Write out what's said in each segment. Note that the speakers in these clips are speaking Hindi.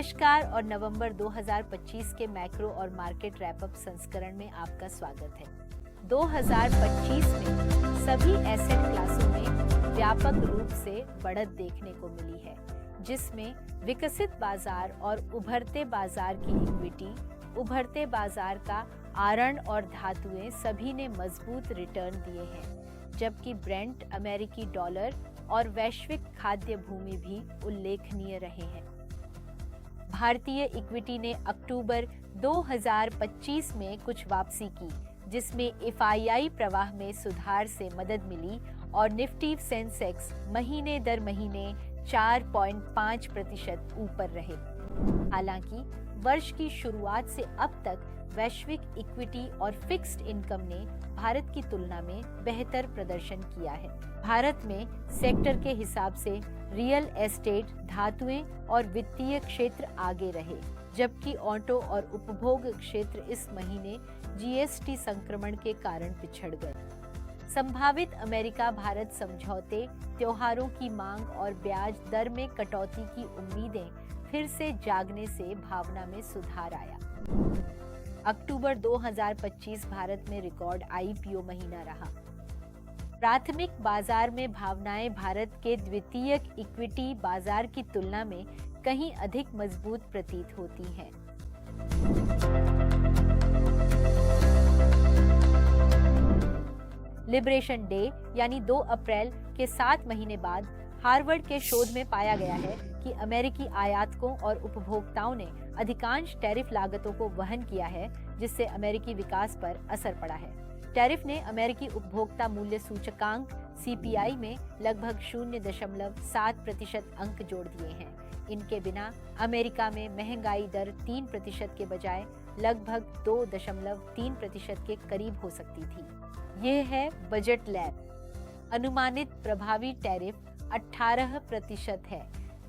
नमस्कार और नवंबर 2025 के मैक्रो और मार्केट रैपअप संस्करण में आपका स्वागत है। 2025 में सभी एसेट क्लासों में व्यापक रूप से बढ़त देखने को मिली है, जिसमें विकसित बाजार और उभरते बाजार की इक्विटी, उभरते बाजार का आयरन और धातुएं सभी ने मजबूत रिटर्न दिए हैं, जबकि ब्रेंट, अमेरिकी डॉलर और वैश्विक खाद्य भूमि भी उल्लेखनीय रहे हैं। भारतीय इक्विटी ने अक्टूबर 2025 में कुछ वापसी की, जिसमें एफआईआई प्रवाह में सुधार से मदद मिली और निफ्टी सेंसेक्स महीने दर महीने 4.5% ऊपर रहे। हालांकि वर्ष की शुरुआत से अब तक वैश्विक इक्विटी और फिक्स्ड इनकम ने भारत की तुलना में बेहतर प्रदर्शन किया है। भारत में सेक्टर के हिसाब से रियल एस्टेट, धातुएं और वित्तीय क्षेत्र आगे रहे, जबकि ऑटो और उपभोग क्षेत्र इस महीने जीएसटी संक्रमण के कारण पिछड़ गए। संभावित अमेरिका भारत समझौते, त्योहारों की मांग और ब्याज दर में कटौती की उम्मीदें फिर से जागने से भावना में सुधार आया। अक्टूबर 2025 भारत में रिकॉर्ड आईपीओ महीना रहा। प्राथमिक बाजार में भावनाएं भारत के द्वितीयक इक्विटी बाजार की तुलना में कहीं अधिक मजबूत प्रतीत होती हैं। लिबरेशन डे यानी 2 अप्रैल के 7 महीने बाद हार्वर्ड के शोध में पाया गया है कि अमेरिकी आयातकों और उपभोक्ताओं ने अधिकांश टैरिफ लागतों को वहन किया है, जिससे अमेरिकी विकास पर असर पड़ा है। टैरिफ ने अमेरिकी उपभोक्ता मूल्य सूचकांक सीपीआई में लगभग 0.7% अंक जोड़ दिए हैं। इनके बिना अमेरिका में महंगाई दर 3% के बजाय लगभग 2.3% के करीब हो सकती थी। यह है बजट लैब। अनुमानित प्रभावी टैरिफ 18% है,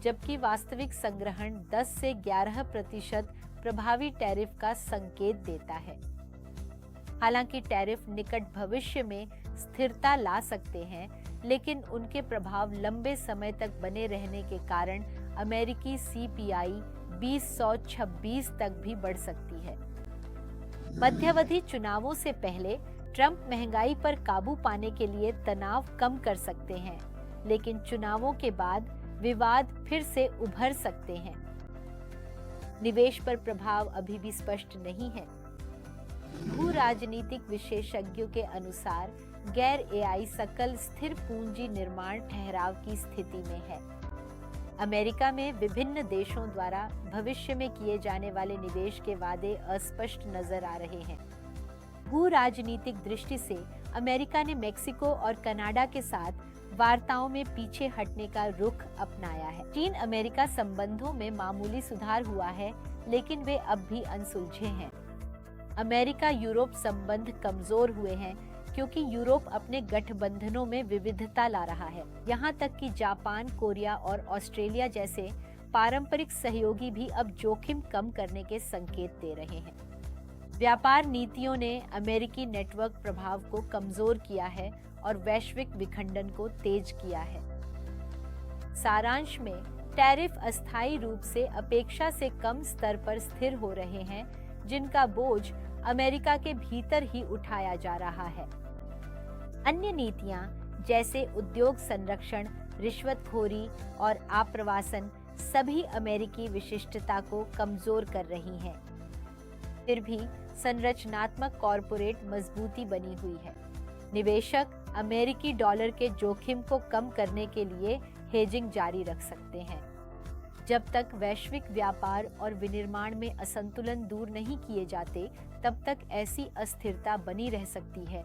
जबकि वास्तविक संग्रहण 10 से 11% प्रभावी टैरिफ का संकेत देता है। हालांकि टैरिफ निकट भविष्य में स्थिरता ला सकते हैं, लेकिन उनके प्रभाव लंबे समय तक बने रहने के कारण अमेरिकी सीपीआई 2026 तक भी बढ़ सकती है। मध्यावधि चुनावों से पहले ट्रंप महंगाई पर काबू पाने के लिए तनाव कम कर सकते हैं, लेकिन चुनावों के बाद विवाद फिर से उभर सकते हैं। निवेश पर प्रभाव अभी भी स्पष्ट नहीं है। भू राजनीतिक विशेषज्ञों के अनुसार गैर एआई सकल स्थिर पूंजी निर्माण ठहराव की स्थिति में है। अमेरिका में विभिन्न देशों द्वारा भविष्य में किए जाने वाले निवेश के वादे अस्पष्ट नजर आ रहे हैं। भू राजनीतिक दृष्टि से अमेरिका ने मेक्सिको और कनाडा के साथ वार्ताओं में पीछे हटने का रुख अपनाया है। चीन अमेरिका संबंधों में मामूली सुधार हुआ है, लेकिन वे अब भी अनसुलझे हैं। अमेरिका यूरोप संबंध कमजोर हुए हैं, क्योंकि यूरोप अपने गठबंधनों में विविधता ला रहा है। यहाँ तक कि जापान, कोरिया और ऑस्ट्रेलिया जैसे पारंपरिक सहयोगी भी अब जोखिम कम करने के संकेत दे रहे हैं। व्यापार नीतियों ने अमेरिकी नेटवर्क प्रभाव को कमजोर किया है और वैश्विक विखंडन को तेज किया है। सारांश में टैरिफ अस्थायी रूप से अपेक्षा से कम स्तर पर स्थिर हो रहे हैं, जिनका बोझ अमेरिका के भीतर ही उठाया जा रहा है। अन्य नीतियां जैसे उद्योग संरक्षण, रिश्वतखोरी और आप्रवासन सभी अमेरिकी विशिष्टता को कमजोर कर रही हैं। फिर भी संरचनात्मक कॉरपोरेट मजबूती बनी हुई है। निवेशक अमेरिकी डॉलर के जोखिम को कम करने के लिए हेजिंग जारी रख सकते हैं। जब तक वैश्विक व्यापार और विनिर्माण में असंतुलन दूर नहीं किए जाते, तब तक ऐसी अस्थिरता बनी रह सकती है।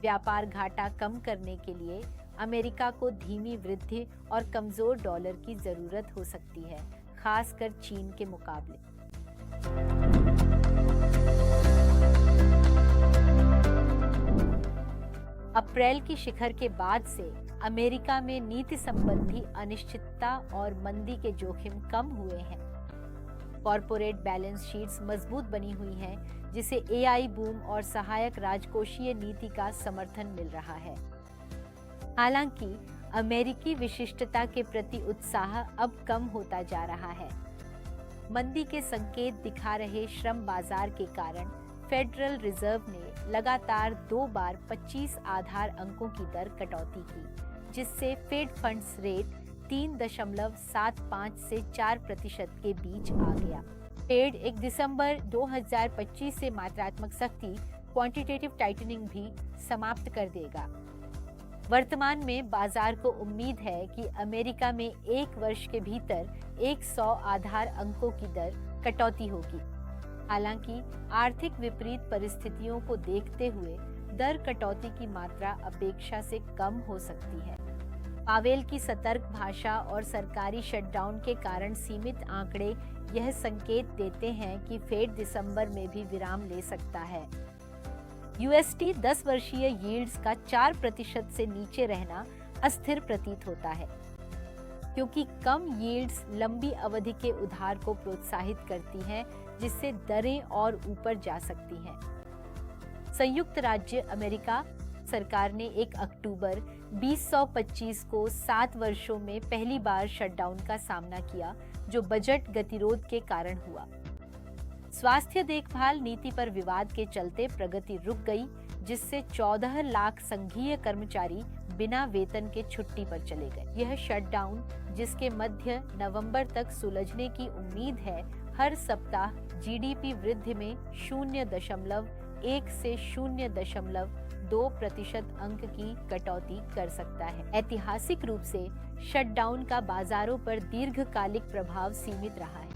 व्यापार घाटा कम करने के लिए अमेरिका को धीमी वृद्धि और कमजोर डॉलर की जरूरत हो सकती है, खासकर चीन के मुकाबले। अप्रैल की शिखर के बाद से अमेरिका में नीति संबंधी अनिश्चितता और मंदी के जोखिम कम हुए हैं। कॉरपोरेट बैलेंस शीट्स मजबूत बनी हुई हैं, जिसे एआई बूम और सहायक राजकोषीय नीति का समर्थन मिल रहा है। हालांकि अमेरिकी विशिष्टता के प्रति उत्साह अब कम होता जा रहा है। मंदी के संकेत दिखा रहे श्रम बाजार के कारण फेडरल रिजर्व ने लगातार 2 बार 25 आधार अंकों की दर कटौती की, जिससे फेड फंड्स रेट 3.75 से 4% के बीच आ गया। फेड 1 दिसंबर 2025 से मात्रात्मक सख्ती क्वांटिटेटिव टाइटनिंग भी समाप्त कर देगा। वर्तमान में बाजार को उम्मीद है कि अमेरिका में 1 वर्ष के भीतर 100 आधार अंकों की दर कटौती होगी। हालांकि आर्थिक विपरीत परिस्थितियों को देखते हुए दर कटौती की मात्रा अपेक्षा से कम हो सकती है। पावेल की सतर्क भाषा और सरकारी शटडाउन के कारण सीमित आंकड़े यह संकेत देते हैं कि फेड दिसंबर में भी विराम ले सकता है। यूएसटी 10 वर्षीय यील्ड्स का 4% से नीचे रहना अस्थिर प्रतीत होता है, क्योंकि कम यील्ड्स लंबी अवधि के उधार को प्रोत्साहित करती हैं, जिससे दरें और ऊपर जा सकती हैं। संयुक्त राज्य अमेरिका सरकार ने 1 अक्टूबर 2025 को 7 वर्षों में पहली बार शटडाउन का सामना किया, जो बजट गतिरोध के कारण हुआ। स्वास्थ्य देखभाल नीति पर विवाद के चलते प्रगति रुक गई, जिससे 14 लाख संघीय कर्मचारी बिना वेतन के छुट्टी पर चले गए। यह शटडाउन, जिसके मध्य नवंबर तक सुलझने की उम्मीद है, हर सप्ताह जीडीपी वृद्धि में 0.1 से 0.2% अंक की कटौती कर सकता है। ऐतिहासिक रूप से शटडाउन का बाजारों पर दीर्घकालिक प्रभाव सीमित रहा है,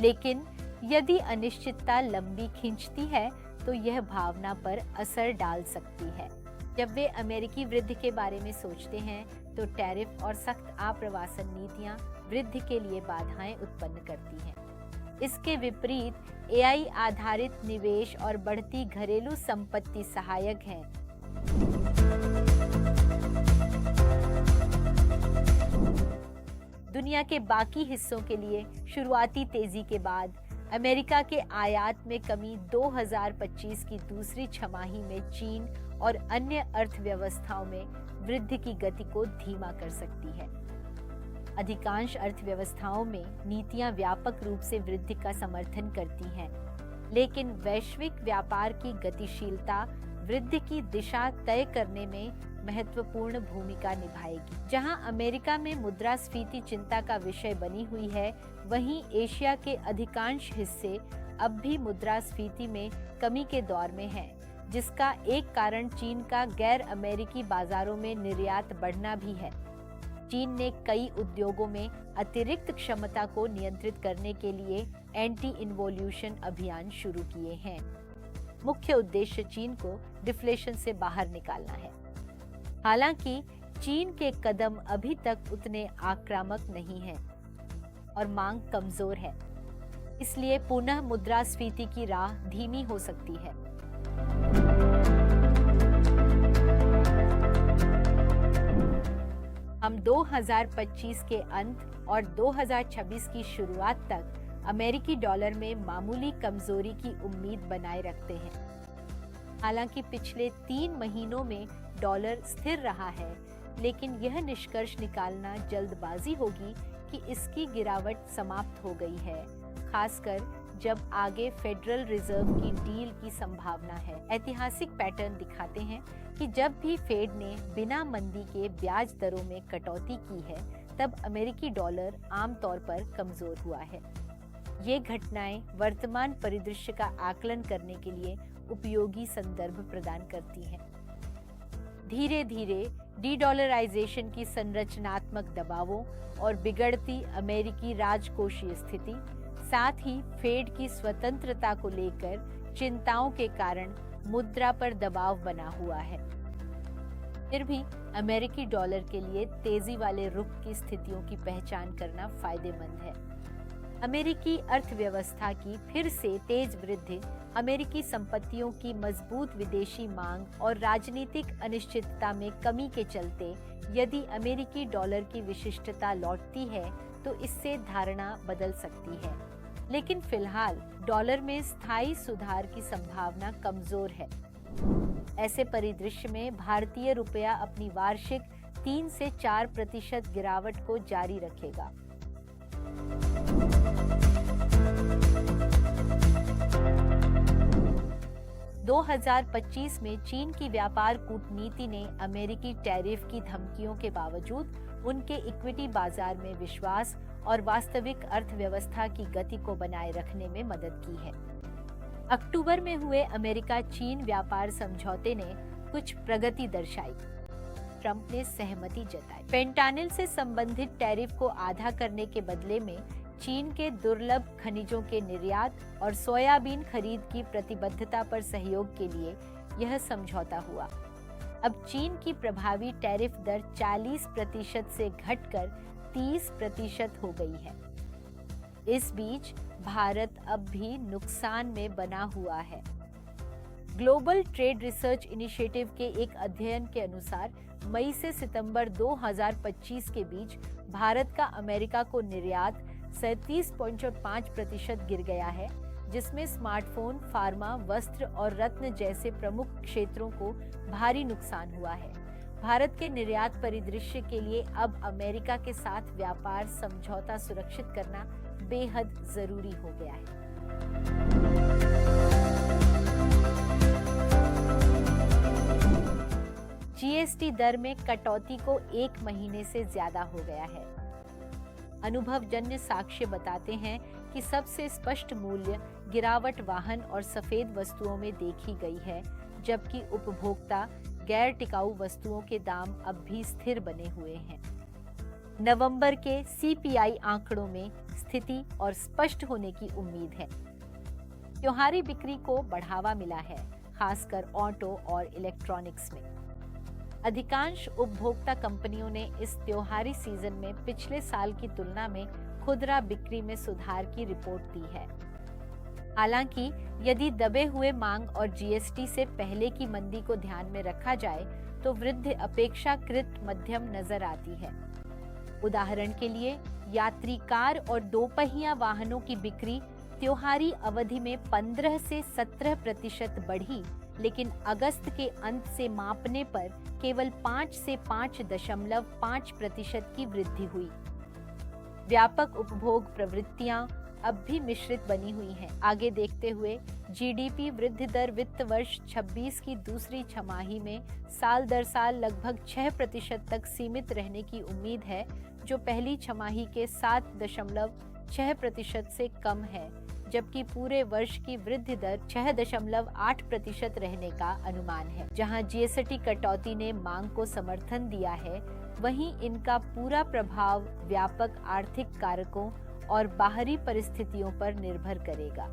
लेकिन यदि अनिश्चितता लंबी खींचती है तो यह भावना पर असर डाल सकती है। जब वे अमेरिकी वृद्धि के बारे में सोचते हैं तो टैरिफ और सख्त आप्रवासन नीतियां वृद्धि के लिए बाधाएं उत्पन्न करती हैं। इसके विपरीत एआई आधारित निवेश और बढ़ती घरेलू संपत्ति सहायक हैं। दुनिया के बाकी हिस्सों के लिए शुरुआती तेजी के बाद अमेरिका के आयात में कमी 2025 की दूसरी छमाही में चीन और अन्य अर्थव्यवस्थाओं में वृद्धि की गति को धीमा कर सकती है। अधिकांश अर्थव्यवस्थाओं में नीतियां व्यापक रूप से वृद्धि का समर्थन करती हैं, लेकिन वैश्विक व्यापार की गतिशीलता वृद्धि की दिशा तय करने में महत्वपूर्ण भूमिका निभाएगी। जहां अमेरिका में मुद्रास्फीति चिंता का विषय बनी हुई है, वहीं एशिया के अधिकांश हिस्से अब भी मुद्रास्फीति में कमी के दौर में हैं, जिसका एक कारण चीन का गैर अमेरिकी बाजारों में निर्यात बढ़ना भी है। चीन ने कई उद्योगों में अतिरिक्त क्षमता को नियंत्रित करने के लिए एंटी इन्वोल्यूशन अभियान शुरू किए हैं। मुख्य उद्देश्य चीन को डिफ्लेशन से बाहर निकालना है। हालांकि चीन के कदम अभी तक उतने आक्रामक नहीं हैं और मांग कमजोर है, इसलिए पुनः मुद्रास्फीति की राह धीमी हो सकती है। हम 2025 के अंत और 2026 की शुरुआत तक अमेरिकी डॉलर में मामूली कमजोरी की उम्मीद बनाए रखते हैं। हालांकि पिछले 3 महीनों में डॉलर स्थिर रहा है, लेकिन यह निष्कर्ष निकालना जल्दबाजी होगी कि इसकी गिरावट समाप्त हो गई है, खासकर जब आगे फेडरल रिजर्व की डील की संभावना है। ऐतिहासिक पैटर्न दिखाते हैं कि जब भी फेड ने बिना मंदी के ब्याज दरों में कटौती की है, तब अमेरिकी डॉलर आमतौर पर कमजोर हुआ है। ये घटनाएं वर्तमान परिदृश्य का आकलन करने के लिए उपयोगी संदर्भ प्रदान करती हैं। धीरे धीरे डी-डॉलराइजेशन की संरचनात्मक दबावों और बिगड़ती अमेरिकी राजकोषीय स्थिति, साथ ही फेड की स्वतंत्रता को लेकर चिंताओं के कारण मुद्रा पर दबाव बना हुआ है। फिर भी अमेरिकी डॉलर के लिए तेजी वाले रुख की स्थितियों की पहचान करना फायदेमंद है। अमेरिकी अर्थव्यवस्था की फिर से तेज वृद्धि, अमेरिकी संपत्तियों की मजबूत विदेशी मांग और राजनीतिक अनिश्चितता में कमी के चलते यदि अमेरिकी डॉलर की विशिष्टता लौटती है तो इससे धारणा बदल सकती है। लेकिन फिलहाल डॉलर में स्थायी सुधार की संभावना कमजोर है। ऐसे परिदृश्य में भारतीय रुपया अपनी वार्षिक 3 से 4% गिरावट को जारी रखेगा। 2025 में चीन की व्यापार कूटनीति ने अमेरिकी टैरिफ की धमकियों के बावजूद उनके इक्विटी बाजार में विश्वास और वास्तविक अर्थव्यवस्था की गति को बनाए रखने में मदद की है। अक्टूबर में हुए अमेरिका चीन व्यापार समझौते ने कुछ प्रगति दर्शाई। ट्रंप ने सहमति जताई। फेंटानिल से संबंधित टैरिफ को आधा करने के बदले में चीन के दुर्लभ खनिजों के निर्यात और सोयाबीन खरीद की प्रतिबद्धता पर सहयोग के लिए यह समझौता हुआ। अब चीन की प्रभावी टैरिफ दर 40% से घटकर 30% हो गई है। इस बीच भारत अब भी नुकसान में बना हुआ है। ग्लोबल ट्रेड रिसर्च इनिशिएटिव के एक अध्ययन के अनुसार मई से सितंबर 2025 के बीच भारत का अमेरिका को निर्यात 37.5% गिर गया है, जिसमें स्मार्टफोन, फार्मा, वस्त्र और रत्न जैसे प्रमुख क्षेत्रों को भारी नुकसान हुआ है। भारत के निर्यात परिदृश्य के लिए अब अमेरिका के साथ व्यापार समझौता सुरक्षित करना बेहद जरूरी हो गया है। जीएसटी दर में कटौती को 1 महीने से ज्यादा हो गया है। अनुभवजन्य साक्ष्य बताते हैं कि सबसे स्पष्ट मूल्य गिरावट वाहन और सफेद वस्तुओं में देखी गई है, जबकि उपभोक्ता गैर टिकाऊ वस्तुओं के दाम अब भी स्थिर बने हुए हैं। नवंबर के सीपीआई आंकड़ों में स्थिति और स्पष्ट होने की उम्मीद है। त्योहारी बिक्री को बढ़ावा मिला है, खासकर ऑटो और इलेक्ट्रॉनिक्स में। अधिकांश उपभोक्ता कंपनियों ने इस त्योहारी सीजन में पिछले साल की तुलना में खुदरा बिक्री में सुधार की रिपोर्ट दी है। हालांकि यदि दबे हुए मांग और जीएसटी से पहले की मंदी को ध्यान में रखा जाए तो वृद्धि अपेक्षाकृत मध्यम नजर आती है। उदाहरण के लिए यात्री कार और दोपहिया वाहनों की बिक्री त्योहारी अवधि में 15 से 17% बढ़ी, लेकिन अगस्त के अंत से मापने पर केवल 5 से 5.5% की वृद्धि हुई। व्यापक उपभोग प्रवृत्तियां अब भी मिश्रित बनी हुई हैं। आगे देखते हुए जीडीपी वृद्धि दर वित्त वर्ष 26 की दूसरी छमाही में साल दर साल लगभग 6% तक सीमित रहने की उम्मीद है, जो पहली छमाही के 7.6% से कम है, जबकि पूरे वर्ष की वृद्धि दर 6.8% रहने का अनुमान है। जहां जीएसटी कटौती ने मांग को समर्थन दिया है, वहीं इनका पूरा प्रभाव व्यापक आर्थिक कारकों और बाहरी परिस्थितियों पर निर्भर करेगा।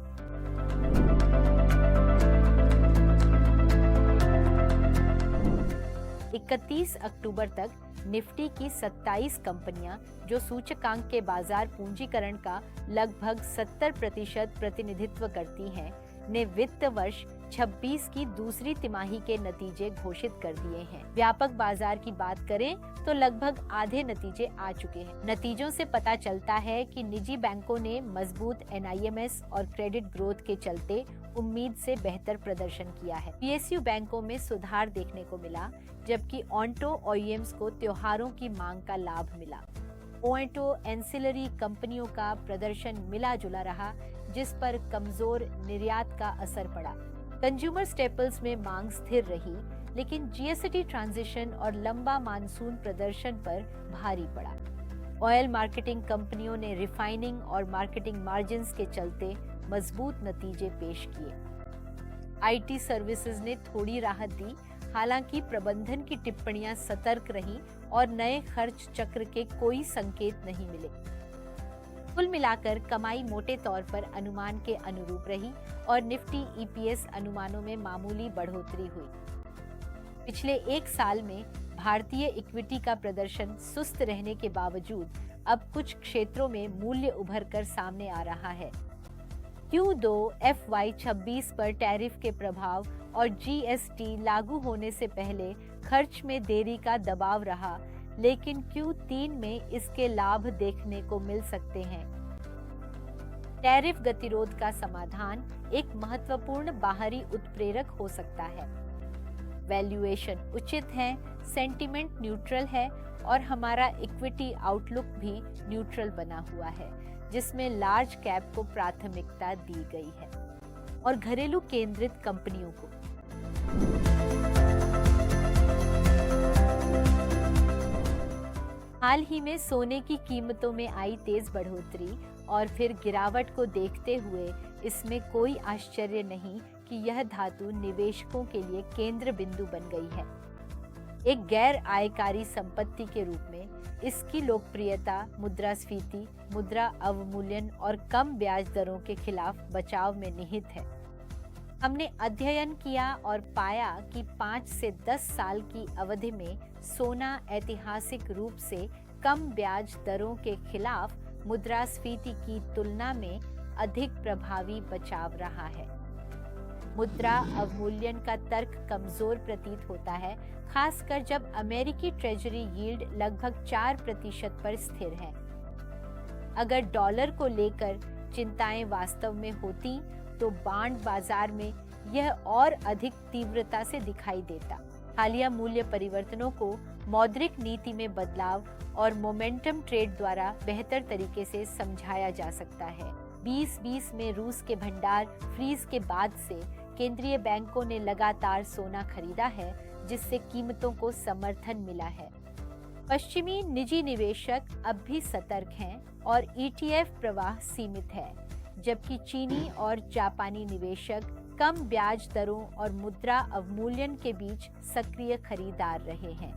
इकतीस अक्टूबर तक निफ्टी की 27 कंपनियां, जो सूचकांक के बाजार पूंजीकरण का लगभग 70% प्रतिनिधित्व करती हैं, ने वित्त वर्ष 26 की दूसरी तिमाही के नतीजे घोषित कर दिए हैं। व्यापक बाजार की बात करें तो लगभग आधे नतीजे आ चुके हैं। नतीजों से पता चलता है कि निजी बैंकों ने मजबूत एनआईएमएस और क्रेडिट ग्रोथ के चलते उम्मीद से बेहतर प्रदर्शन किया है। पीएसयू बैंकों में सुधार देखने को मिला, जबकि ऑटो ओईएम्स को त्योहारों की मांग का लाभ मिला। ऑटो एंसिलरी कंपनियों का प्रदर्शन मिला जुला रहा, जिस पर कमजोर निर्यात का असर पड़ा। कंज्यूमर स्टेपल्स में मांग स्थिर रही, लेकिन जीएसटी ट्रांजिशन और लंबा मानसून प्रदर्शन पर भारी पड़ा। ऑयल मार्केटिंग कंपनियों ने रिफाइनिंग और मार्केटिंग मार्जिन्स के चलते मजबूत नतीजे पेश किए। आईटी सर्विसेज ने थोड़ी राहत दी, हालांकि प्रबंधन की टिप्पणियां सतर्क रहीं और नए खर्च चक्र के कोई संकेत नहीं मिले। कुल मिलाकर कमाई मोटे तौर पर अनुमान के अनुरूप रही और निफ्टी ईपीएस अनुमानों में मामूली बढ़ोतरी हुई। पिछले एक साल में भारतीय इक्विटी का प्रदर्शन सुस्त रहने के बावजूद अब कुछ क्षेत्रों में मूल्य उभर कर सामने आ रहा है। Q2 FY26 पर टैरिफ के प्रभाव और जीएसटी लागू होने से पहले खर्च में देरी का दबाव रहा, लेकिन Q3 में इसके लाभ देखने को मिल सकते हैं। टैरिफ गतिरोध का समाधान एक महत्वपूर्ण बाहरी उत्प्रेरक हो सकता है। वैल्यूएशन उचित है, सेंटिमेंट न्यूट्रल है और हमारा इक्विटी आउटलुक भी न्यूट्रल बना हुआ है, जिसमें लार्ज कैप को प्राथमिकता दी गई है। और घरेलू केंद्रित कंपनियों को। हाल ही में सोने की कीमतों में आई तेज बढ़ोतरी और फिर गिरावट को देखते हुए इसमें कोई आश्चर्य नहीं कि यह धातु निवेशकों के लिए केंद्र बिंदु बन गई है। एक गैर आयकारी संपत्ति के रूप में इसकी लोकप्रियता मुद्रास्फीति, मुद्रा अवमूल्यन और कम ब्याज दरों के खिलाफ बचाव में निहित है। हमने अध्ययन किया और पाया कि 5 से 10 साल की अवधि में सोना ऐतिहासिक रूप से कम ब्याज दरों के खिलाफ मुद्रास्फीति की तुलना में अधिक प्रभावी बचाव रहा है। मुद्रा अवमूल्यन का तर्क कमजोर प्रतीत होता है, खासकर जब अमेरिकी ट्रेजरी यील्ड लगभग 4% पर स्थिर है। अगर डॉलर को लेकर चिंताएं वास्तव में होती तो बांड बाजार में यह और अधिक तीव्रता से दिखाई देता। हालिया मूल्य परिवर्तनों को मौद्रिक नीति में बदलाव और मोमेंटम ट्रेड द्वारा बेहतर तरीके से समझाया जा सकता है। 2020 में रूस के भंडार फ्रीज के बाद से केंद्रीय बैंकों ने लगातार सोना खरीदा है, जिससे कीमतों को समर्थन मिला है। पश्चिमी निजी निवेशक अब भी सतर्क हैं और ETF प्रवाह सीमित है, जबकि चीनी और जापानी निवेशक कम ब्याज दरों और मुद्रा अवमूल्यन के बीच सक्रिय खरीदार रहे हैं।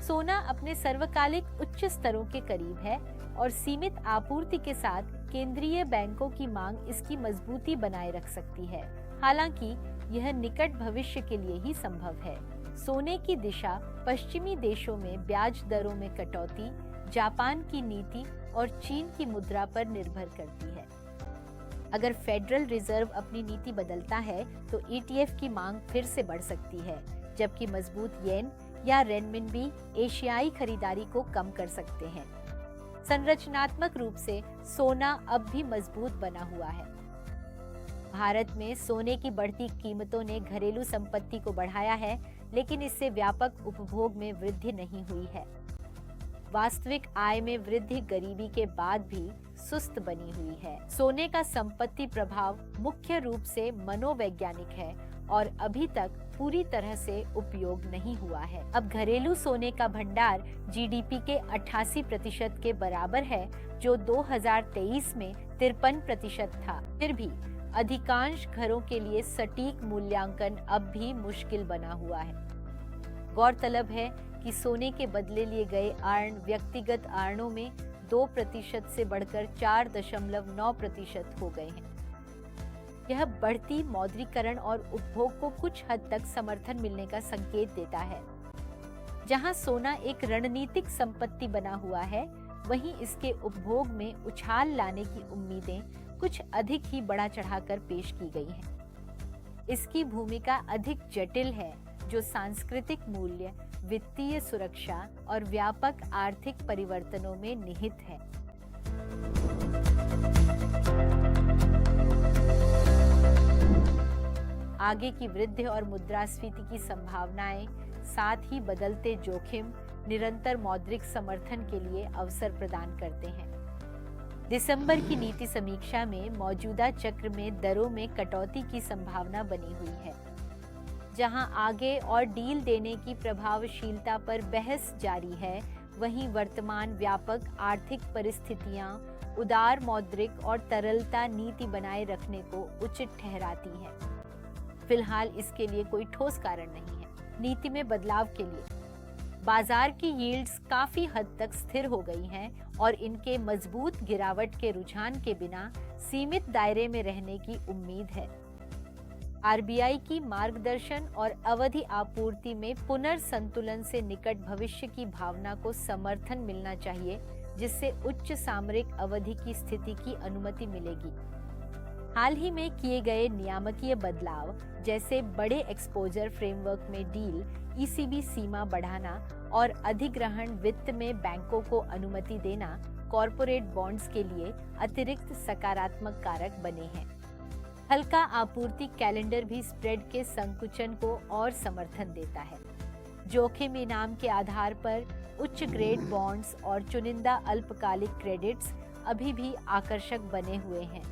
सोना अपने सर्वकालिक उच्च स्तरों के करीब है और सीमित आपूर्ति के साथ केंद्रीय बैंकों की मांग इसकी मजबूती बनाए रख सकती है। हालांकि यह निकट भविष्य के लिए ही संभव है। सोने की दिशा पश्चिमी देशों में ब्याज दरों में कटौती, जापान की नीति और चीन की मुद्रा पर निर्भर करती है। अगर फेडरल रिजर्व अपनी नीति बदलता है तो ETF की मांग फिर से बढ़ सकती है, जबकि मजबूत येन या रेनमिनबी एशियाई खरीदारी को कम कर सकते हैं। संरचनात्मक रूप से सोना अब भी मजबूत बना हुआ है। भारत में सोने की बढ़ती कीमतों ने घरेलू संपत्ति को बढ़ाया है, लेकिन इससे व्यापक उपभोग में वृद्धि नहीं हुई है। वास्तविक आय में वृद्धि गरीबी के बाद भी सुस्त बनी हुई है। सोने का संपत्ति प्रभाव मुख्य रूप से मनोवैज्ञानिक है और अभी तक पूरी तरह से उपयोग नहीं हुआ है। अब घरेलू सोने का भंडार GDP के 88% के बराबर है, जो 2023 में 53% था। फिर भी अधिकांश घरों के लिए सटीक मूल्यांकन अब भी मुश्किल बना हुआ है। गौरतलब है कि सोने के बदले लिए गए आर्ण व्यक्तिगत आर्णों में 2% से बढ़कर 4.9% हो गए हैं। यह बढ़ती मौद्रीकरण और उपभोग को कुछ हद तक समर्थन मिलने का संकेत देता है। जहां सोना एक रणनीतिक संपत्ति बना हुआ है, वहीं इसके उपभोग में उछाल लाने की उम्मीदें कुछ अधिक ही बढ़ा चढ़ाकर पेश की गई हैं। इसकी भूमिका अधिक जटिल है, जो सांस्कृतिक मूल्य, वित्तीय सुरक्षा और व्यापक आर्थिक परिवर्तनों में निहित है। आगे की वृद्धि और मुद्रास्फीति की संभावनाएं, साथ ही बदलते जोखिम निरंतर मौद्रिक समर्थन के लिए अवसर प्रदान करते हैं। दिसंबर की नीति समीक्षा में मौजूदा चक्र में दरों में कटौती की संभावना बनी हुई है। जहां आगे और डील देने की प्रभावशीलता पर बहस जारी है, वहीं वर्तमान व्यापक आर्थिक परिस्थितियां उदार मौद्रिक और तरलता नीति बनाए रखने को उचित ठहराती हैं। फिलहाल इसके लिए कोई ठोस कारण नहीं है। नीति में बदलाव के लिए बाजार की यील्ड्स काफी हद तक स्थिर हो गई हैं और इनके मजबूत गिरावट के रुझान के बिना सीमित दायरे में रहने की उम्मीद है। RBI की मार्गदर्शन और अवधि आपूर्ति में पुनर्संतुलन से निकट भविष्य की भावना को समर्थन मिलना चाहिए, जिससे उच्च सामरिक अवधि की स्थिति की अनुमति मिलेगी। हाल ही में किए गए नियामकीय बदलाव, जैसे बड़े एक्सपोजर फ्रेमवर्क में डील, ECB सीमा बढ़ाना और अधिग्रहण वित्त में बैंकों को अनुमति देना, कॉरपोरेट बॉन्ड्स के लिए अतिरिक्त सकारात्मक कारक बने हैं। हल्का आपूर्ति कैलेंडर भी स्प्रेड के संकुचन को और समर्थन देता है। जोखिम इनाम के आधार पर उच्च ग्रेड बॉन्ड्स और चुनिंदा अल्पकालिक क्रेडिट्स अभी भी आकर्षक बने हुए हैं।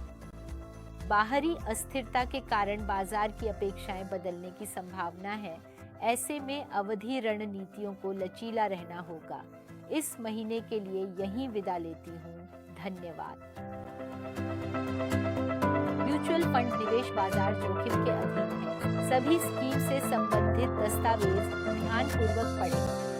बाहरी अस्थिरता के कारण बाजार की अपेक्षाएं बदलने की संभावना है। ऐसे में अवधि रणनीतियों को लचीला रहना होगा। इस महीने के लिए यहीं विदा लेती हूँ। धन्यवाद। म्यूचुअल फंड निवेश बाजार जोखिम के अधीन है। सभी स्कीम से संबंधित दस्तावेज ध्यानपूर्वक पढ़ें।